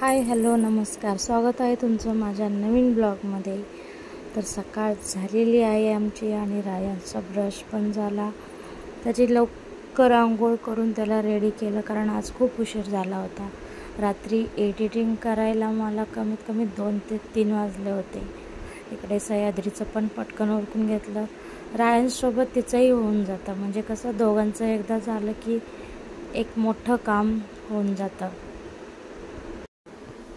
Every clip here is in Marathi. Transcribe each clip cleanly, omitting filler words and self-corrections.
हाय हॅलो नमस्कार, स्वागत आहे तुमचं माझ्या नवीन ब्लॉगमध्ये। तर सकाळ झालेली आहे आमची आणि रायांचा ब्रश पण झाला। त्याची लवकर आंघोळ करून त्याला रेडी केलं, कारण आज खूप उशीर झाला होता। रात्री एडिटिंग करायला मला कमीत कमी 2 ते 3 वाजले होते। इकडे सह्याद्रीचं पण पटकन ओळखून घेतलं। रायांसोबत तिचंही होऊन जातं, म्हणजे कसं दोघांचं एकदा झालं की एक मोठं काम होऊन जातं।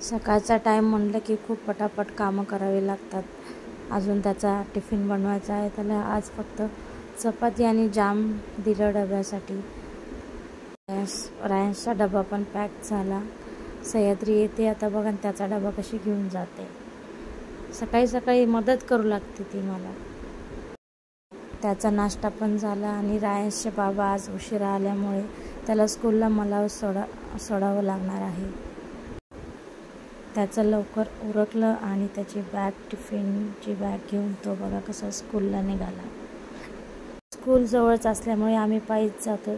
सकाळचा टाईम म्हटलं की खूप पटापट कामं करावी लागतात। अजून त्याचा टिफिन बनवायचा आहे। त्याला आज फक्त चपाती आणि जाम दिलं डब्यासाठी। रायांचा डबा पण पॅक झाला। सह्याद्री येते आता बघा, त्याचा डबा कशी घेऊन जाते। सकाळी सकाळी मदत करू लागते ती मला। त्याचा नाश्ता पण झाला आणि रायांचे बाबा आज उशिरा आल्यामुळे त्याला स्कूलला मला सोडावं लागणार आहे। त्याचं लवकर उरकलं आणि त्याची टिफिनची बॅग घेऊन तो बघा कसा स्कूलला निघाला। स्कूल जवळच असल्यामुळे आम्ही पायीच जातो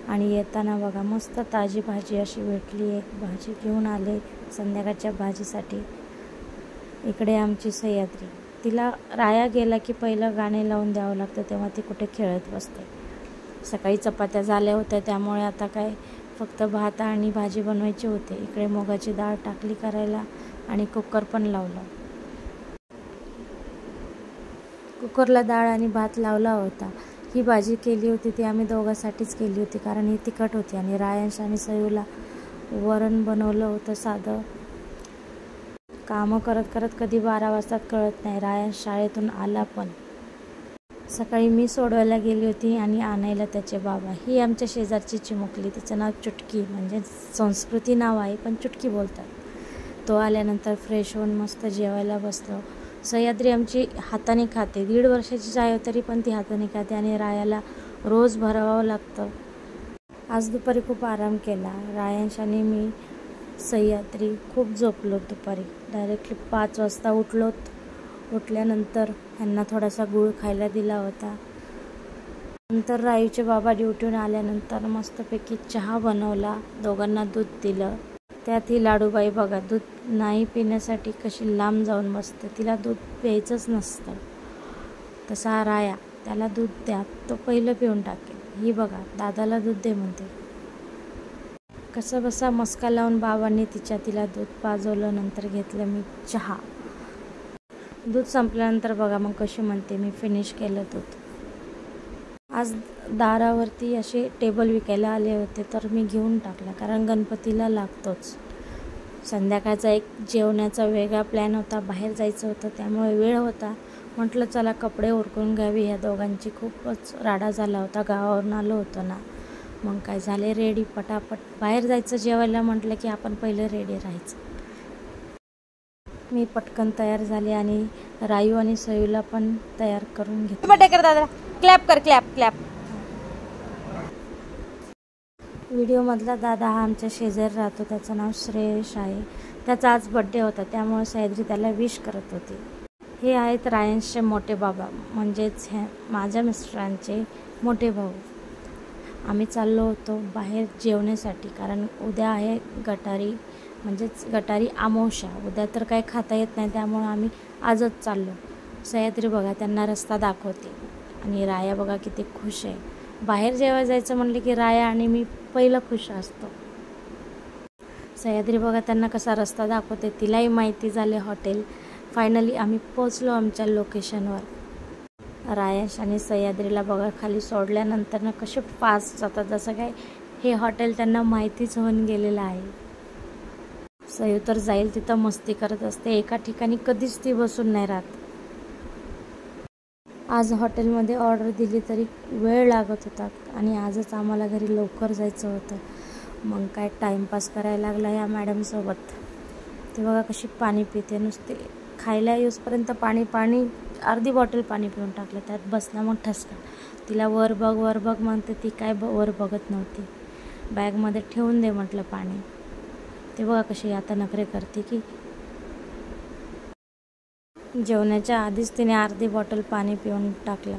आणि येताना बघा मस्त ताजी भाजी अशी भेटली। एक भाजी घेऊन आले संध्याकाळच्या भाजीसाठी। इकडे आमची सह्याद्री, तिला राया गेला की पहिलं गाणे लावून द्यावं लागतं, तेव्हा ती कुठे खेळत बसते। सकाळी चपात्या झाल्या होत्या, त्यामुळे आता काय फक्त भात आणि भाजी बनवायची होती। इकडे मुगाची डाळ टाकली करायला आणि कुकर पण लावलं। कुकरला डाळ आणि भात लावला होता। ही भाजी केली होती ती आम्ही दोघांसाठीच केली होती, कारण ही तिखट होती। आणि रायांश आणि सयूला वरण बनवलं होतं साधं। कामं करत करत कधी 12 वाजतात कळत नाही। रायांश शाळेतून आला पण। सकाळी मी सोडवायला गेली होती आणि आणायला त्याचे बाबा। ही आमच्या शेजारची चिमुकली, तिचं नाव चुटकी, म्हणजे संस्कृती नाव आहे पण चुटकी बोलतात। तो आल्यानंतर फ्रेश होऊन मस्त जेवायला बसलो। सह्याद्री आमची हाताने खाते, 1.5 वर्षाची आहे तरी पण ती हाताने खाते आणि रायाला रोज भरवावं लागतं। आज दुपारी खूप आराम केला। रायांश आणि मी सह्याद्री खूप झोपलो दुपारी। डायरेक्टली 5 वाजता उठलोत। उठल्यानंतर ह्यांना थोडासा गूळ खायला दिला होता। नंतर रायूचे बाबा ड्युटीहून आल्यानंतर मस्तपैकी चहा बनवला, दोघांना दूध दिलं। त्यात ही लाडूबाई बघा दूध नाही पिण्यासाठी कशी लांब जाऊन बसते, तिला दूध प्यायचंच नसतं। तसा राया, त्याला दूध द्या, तो पहिलं पिऊन टाकेल। ही बघा दादाला दूध दे म्हणते। कसं बसा मस्का लावून बाबांनी तिला दूध पाजवलं। नंतर घेतलं मी चहा। दूध संपल्यानंतर बघा मग कशी म्हणते, मी फिनिश केलं दूध। आज दारावरती असे टेबल विकायला आले होते, तर मी घेऊन टाकला, कारण गणपतीला लागतोच। संध्याकाळचा एक जेवणाचा वेगळा प्लॅन होता, बाहेर जायचं होतं, त्यामुळे वेळ होता। म्हटलं चला कपडे उरकून घ्यावी। ह्या दोघांची खूपच राडा झाला होता, गावावरून आलो होतो ना। मग काय झाले रेडी पटापट। बाहेर जायचं जेवायला म्हटलं की आपण पहिलं रेडी राहायचं। मी पटकन तयार झाले आणि रायू आणि सयूला पण तयार करून घेतलं। बर्थडे कर दादा, क्लॅप कर, क्लॅप क्लॅप। व्हिडिओ मधला दादा हा आमच्या शेजारी राहतो, त्याचं नाव श्रेयश आहे। त्याचा आज बर्थडे होता, त्यामुळे सह्याद्री त्याला विश करत होती। हे आहेत रायांशचे मोठे बाबा, म्हणजेच हे माझ्या मिस्टरांचे मोठे भाऊ। आम्ही चाललो होतो बाहेर जेवण्यासाठी, कारण उद्या आहे गटारी, म्हणजेच गटारी अमावस्या। उद्या तर काही खाता येत नाही, त्यामुळे आम्ही आजच चाललो। सह्याद्री बघा त्यांना रस्ता दाखवते आणि राया बघा किती खुश आहे। बाहेर जेवायला जायचं म्हणले की राया आणि मी पहिलं खुश असतो। सह्याद्री बघा त्यांना कसा रस्ता दाखवते, तिलाही माहिती झाले हॉटेल। फायनली आम्ही पोचलो आमच्या लोकेशनवर। रायांश आणि सह्याद्रीला बघा खाली सोडल्यानंतर ना कसे फास्ट जातात, जसं काय हे हॉटेल त्यांना माहितीच होऊन गेलेलं आहे। सयू तर जाईल तिथं मस्ती करत असते, एका ठिकाणी कधीच ती बसून नाही राहत। आज हॉटेलमध्ये ऑर्डर दिली तरी वेळ लागत होता आणि आजच आम्हाला घरी लवकर जायचं होतं। मग काय टाईमपास करायला लागला या मॅडमसोबत। ते बघा कशी पाणी पिते, नुसते खायला येऊसपर्यंत पाणी अर्धी बॉटल पाणी पिऊन टाकलं। त्यात बसला मग ठसका। तिला वर बघ म्हणते, ती काय वर बघत नव्हती। बॅगमध्ये ठेवून दे म्हटलं पाणी। ते बघा कशी आता नखरे करते की। जेवणाच्या आधीच तिने अर्धी बॉटल पाणी पिऊन टाकलं।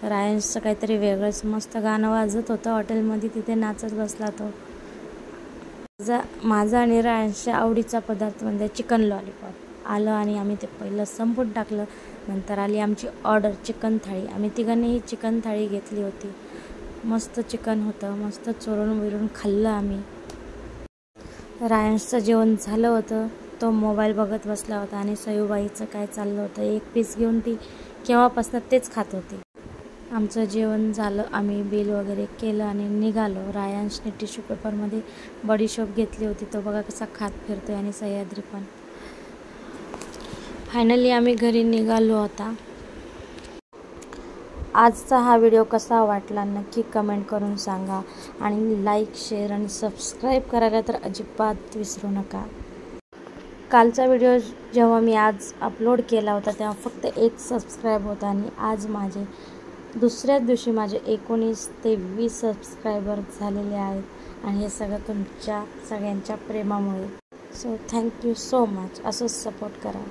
रायांशचं काहीतरी वेगळंच मस्त गाणं वाजत होतं हॉटेलमध्ये, तिथे नाचत बसला तो। माझा आणि रायांच्या आवडीचा पदार्थ म्हणजे चिकन लॉलीपॉप आलं आणि आम्ही ते पहिलं संपून टाकलं. नंतर आली आमची ऑर्डर चिकन थाळी. आम्ही तिघांनीही चिकन थाळी घेतली होती. मस्त चिकन होतं, मस्त चोरून बिरून खाल्लं आम्ही. रायांचं जेवण झालं होतं, तो मोबाईल बघत बसला होता आणि सयूबाईचं काय चाललं होतं, एक पीस घेऊन ती केव्हापासून तेच खात होती. आमचं जेवण झालं, आम्ही बिल वगैरे केलं आणि निघालो. रायांशने टिश्यू पेपरमध्ये बडीशोप घेतली होती, तो बघा कसा खात फिरतोय आणि सह्याद्री पण. फायनली आम्ही घरी निघालो होता. आजचा हा व्हिडिओ कसा वाटला नक्की कमेंट करून सांगा आणि लाईक, शेअर आणि सबस्क्राईब करायला तर अजिबात विसरू नका. कालचा व्हिडिओ जेव्हा मी आज अपलोड केला होता तेव्हा फक्त 1 सबस्क्राईब होता आणि आज माझे दुसऱ्याच दिवशी माझे 19 ते 20 सबस्क्रायबर झालेले आहेत आणि हे सगळं तुमच्या सगळ्यांच्या प्रेमामुळे. So thank you so much. असंच सपोर्ट करा.